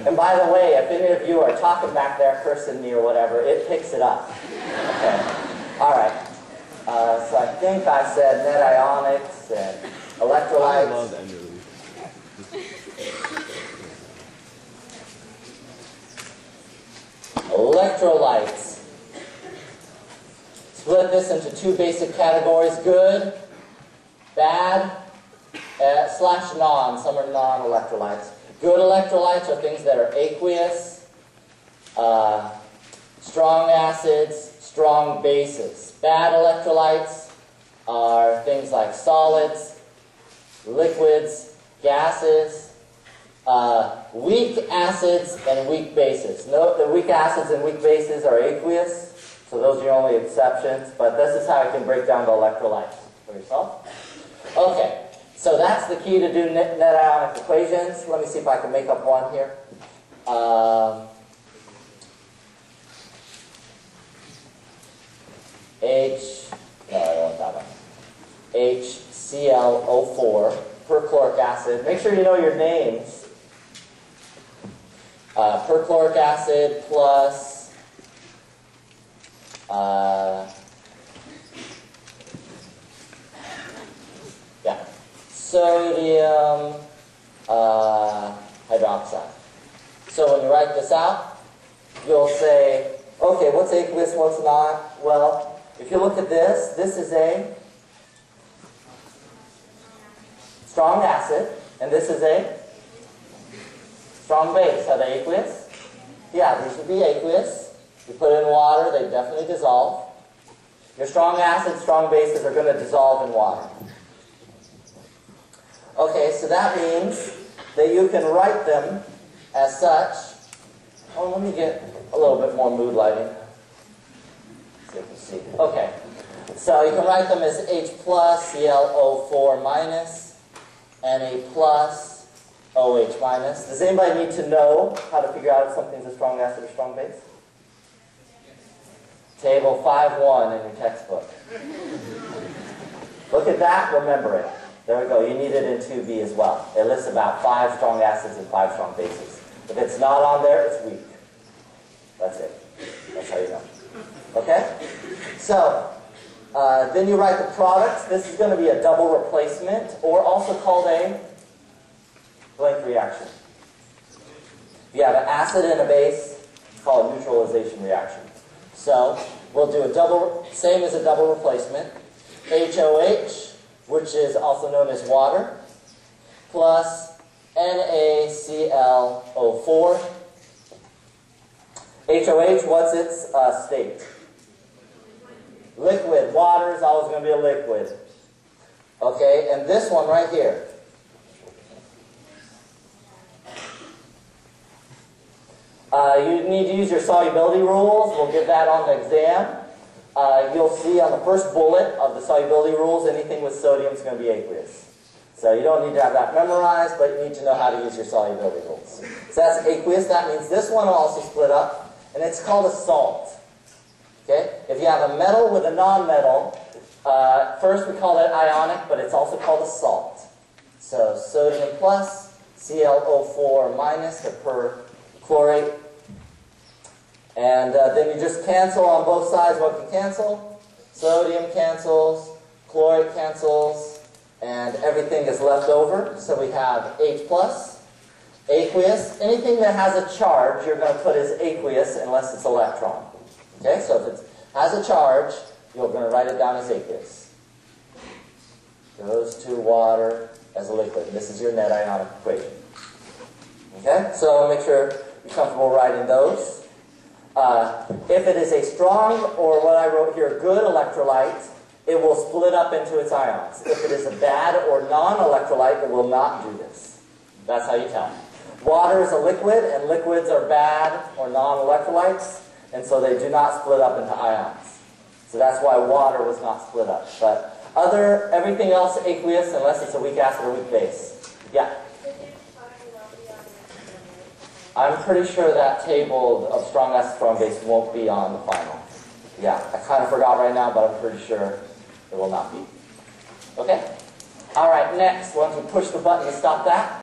And by the way, if any of you are talking back there, cursing me or whatever, it picks it up. Okay. All right. So I think I said net ionics and electrolytes. I love Emily. Electrolytes. Split this into two basic categories: good, bad, slash non. Some are non-electrolytes. Good electrolytes are things that are aqueous, strong acids, strong bases. Bad electrolytes are things like solids, liquids, gases, weak acids, and weak bases. Note that weak acids and weak bases are aqueous, so those are your only exceptions, but this is how you can break down the electrolytes for yourself. Okay, so that's the key to do net ionic equations. Let me see if I can make up one here. HClO4 perchloric acid. Make sure you know your names. Perchloric acid plus sodium hydroxide. So when you write this out, you'll say, okay, what's aqueous, what's not? Well, if you look at this, this is a strong acid, and this is a strong base. Are they aqueous? Yeah, these would be aqueous. You put it in water, they definitely dissolve. Your strong acids, strong bases are going to dissolve in water. Okay, so that means that you can write them as such. Oh, let me get a little bit more mood lighting. So you can see. Okay, so you can write them as H plus ClO4 minus Na plus OH minus. Does anybody need to know how to figure out if something's a strong acid or strong base? Table 5.1 in your textbook. Look at that, remember it. There we go, you need it in 2B as well. It lists about 5 strong acids and 5 strong bases. If it's not on there, it's weak. That's it. That's how you know. Okay? So, then you write the products. This is going to be a double replacement, or also called a blank reaction. If you have an acid and a base, it's called a neutralization reaction. So, we'll do a double, same as a double replacement. HOH, which is also known as water, plus NaClO4. HOH, what's its state? Liquid. Water is always going to be a liquid. Okay, and this one right here. You need to use your solubility rules. We'll give that on the exam. You'll see on the first bullet of the solubility rules, anything with sodium is going to be aqueous. So you don't need to have that memorized, but you need to know how to use your solubility rules. So that's aqueous. That means this one will also split up, and it's called a salt. Okay? If you have a metal with a non-metal, first we call it ionic, but it's also called a salt. So sodium plus, ClO4 minus, the perchlorate. And then you just cancel on both sides what can cancel. Sodium cancels, chlorate cancels, and everything is left over. So we have H plus, aqueous. Anything that has a charge, you're going to put as aqueous unless it's electron. Okay, so if it has a charge, you're going to write it down as aqueous. Goes to water as a liquid. And this is your net ionic equation. Okay, so make sure you're comfortable writing those. If it is a strong, or what I wrote here, good electrolyte, it will split up into its ions. If it is a bad or non-electrolyte, it will not do this. That's how you tell. Water is a liquid, and liquids are bad or non-electrolytes, and so they do not split up into ions. So that's why water was not split up. But everything else aqueous unless it's a weak acid or weak base. Yeah? I'm pretty sure that table of strong acid, strong base won't be on the final. Yeah, I kind of forgot right now, but I'm pretty sure it will not be. Okay? All right, next, once we push the button to stop that,